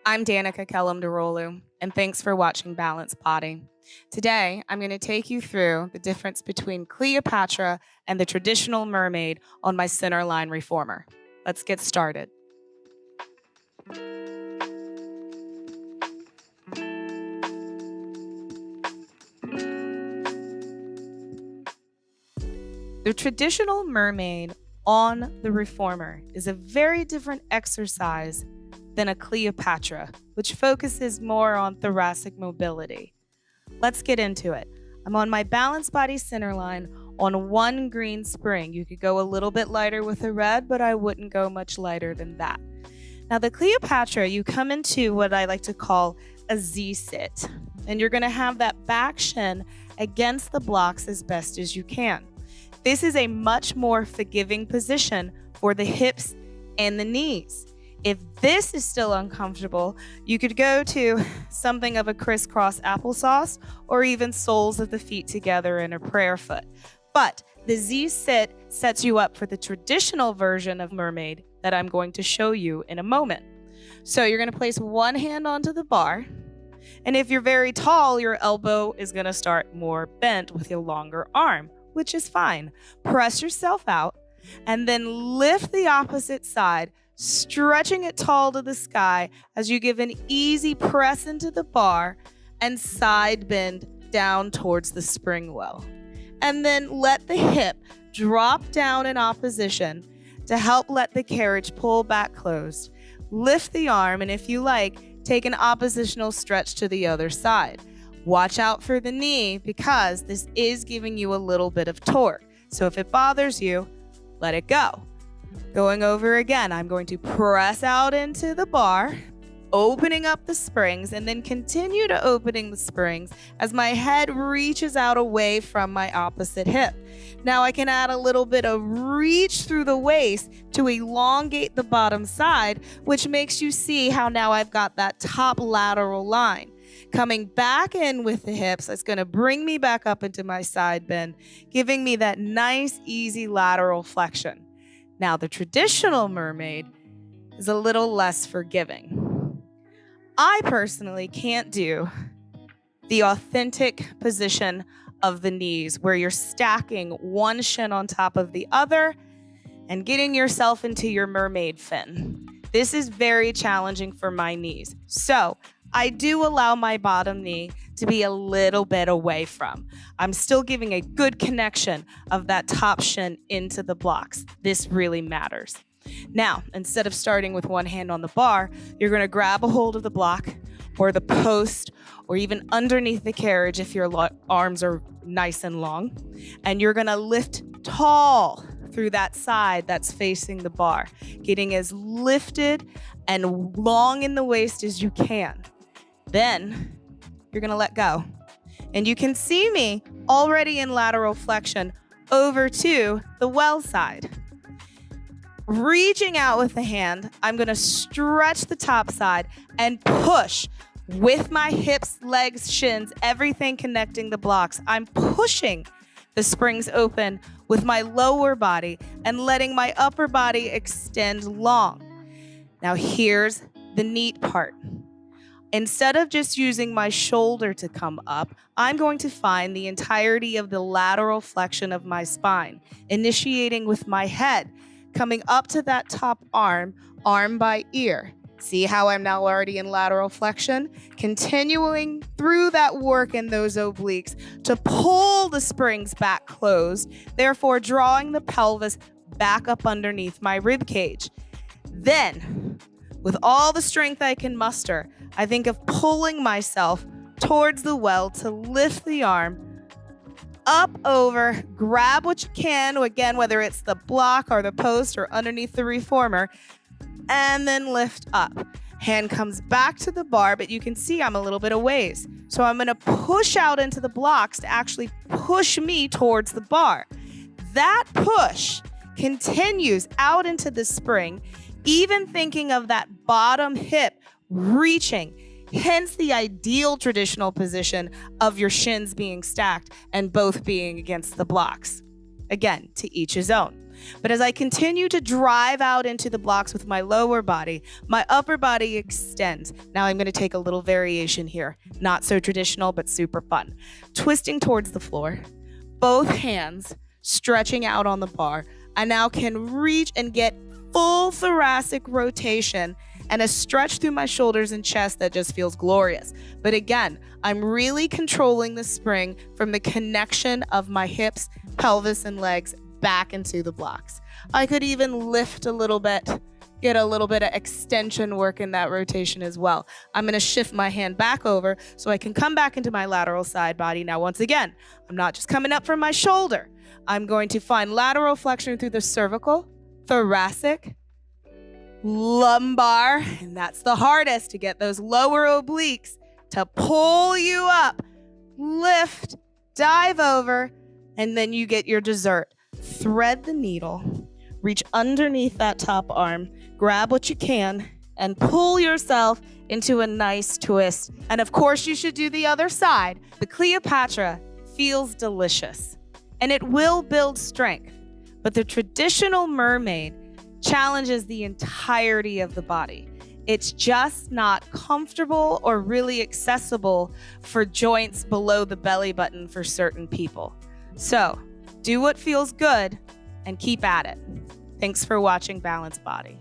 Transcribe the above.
I'm Danica Kellum-Derolu, and thanks for watching Balanced Body. Today, I'm going to take you through the difference between Cleopatra and the traditional mermaid on my centerline reformer. Let's get started. The traditional mermaid on the reformer is a very different exercise than a Cleopatra, which focuses more on thoracic mobility. Let's get into it. I'm on my balanced body centerline on one green spring. You could go a little bit lighter with a red, but I wouldn't go much lighter than that. Now the Cleopatra, you come into what I like to call a Z-sit, and you're gonna have that back shin against the blocks as best as you can. This is a much more forgiving position for the hips and the knees. If this is still uncomfortable, you could go to something of a crisscross applesauce or even soles of the feet together in a prayer foot. But the Z-sit sets you up for the traditional version of mermaid that I'm going to show you in a moment. So you're going to place one hand onto the bar. And if you're very tall, your elbow is going to start more bent with your longer arm, which is fine. Press yourself out and then lift the opposite side, stretching it tall to the sky as you give an easy press into the bar and side bend down towards the spring well. And then let the hip drop down in opposition to help let the carriage pull back closed. Lift the arm, and if you like, take an oppositional stretch to the other side. Watch out for the knee because this is giving you a little bit of torque. So if it bothers you, let it go. Going over again, I'm going to press out into the bar, opening up the springs, and then continue to opening the springs as my head reaches out away from my opposite hip. Now I can add a little bit of reach through the waist to elongate the bottom side, which makes you see how now I've got that top lateral line. Coming back in with the hips, it's going to bring me back up into my side bend, giving me that nice, easy lateral flexion. Now, the traditional mermaid is a little less forgiving. I personally can't do the authentic position of the knees where you're stacking one shin on top of the other and getting yourself into your mermaid fin. This is very challenging for my knees. So I do allow my bottom knee to be a little bit away from. I'm still giving a good connection of that top shin into the blocks. This really matters. Now, instead of starting with one hand on the bar, you're going to grab a hold of the block or the post or even underneath the carriage if your arms are nice and long. And you're going to lift tall through that side that's facing the bar, getting as lifted and long in the waist as you can. Then you're going to let go. And you can see me already in lateral flexion over to the well side. Reaching out with the hand, I'm going to stretch the top side and push with my hips, legs, shins, everything connecting the blocks. I'm pushing the springs open with my lower body and letting my upper body extend long. Now here's the neat part. Instead of just using my shoulder to come up, I'm going to find the entirety of the lateral flexion of my spine, initiating with my head, coming up to that top arm, arm by ear. See how I'm now already in lateral flexion? Continuing through that work in those obliques to pull the springs back closed, therefore drawing the pelvis back up underneath my rib cage. Then, with all the strength I can muster, I think of pulling myself towards the well to lift the arm up over, grab what you can, again, whether it's the block or the post or underneath the reformer, and then lift up. Hand comes back to the bar, but you can see I'm a little bit a ways. So I'm going to push out into the blocks to actually push me towards the bar. That push continues out into the spring, even thinking of that bottom hip reaching, hence the ideal traditional position of your shins being stacked and both being against the blocks. Again, to each his own. But as I continue to drive out into the blocks with my lower body, my upper body extends. Now I'm going to take a little variation here. Not so traditional, but super fun. Twisting towards the floor, both hands stretching out on the bar. I now can reach and get full thoracic rotation and a stretch through my shoulders and chest that just feels glorious. But again, I'm really controlling the spring from the connection of my hips, pelvis, and legs back into the blocks. I could even lift a little bit, get a little bit of extension work in that rotation as well. I'm going to shift my hand back over so I can come back into my lateral side body. Now, once again, I'm not just coming up from my shoulder. I'm going to find lateral flexion through the cervical, thoracic, lumbar, and that's the hardest, to get those lower obliques to pull you up, lift, dive over, and then you get your dessert. Thread the needle, reach underneath that top arm, grab what you can, and pull yourself into a nice twist. And of course, you should do the other side. The Cleopatra feels delicious, and it will build strength, but the traditional mermaid challenges the entirety of the body. It's just not comfortable or really accessible for joints below the belly button for certain people. So do what feels good and keep at it. Thanks for watching Balanced Body.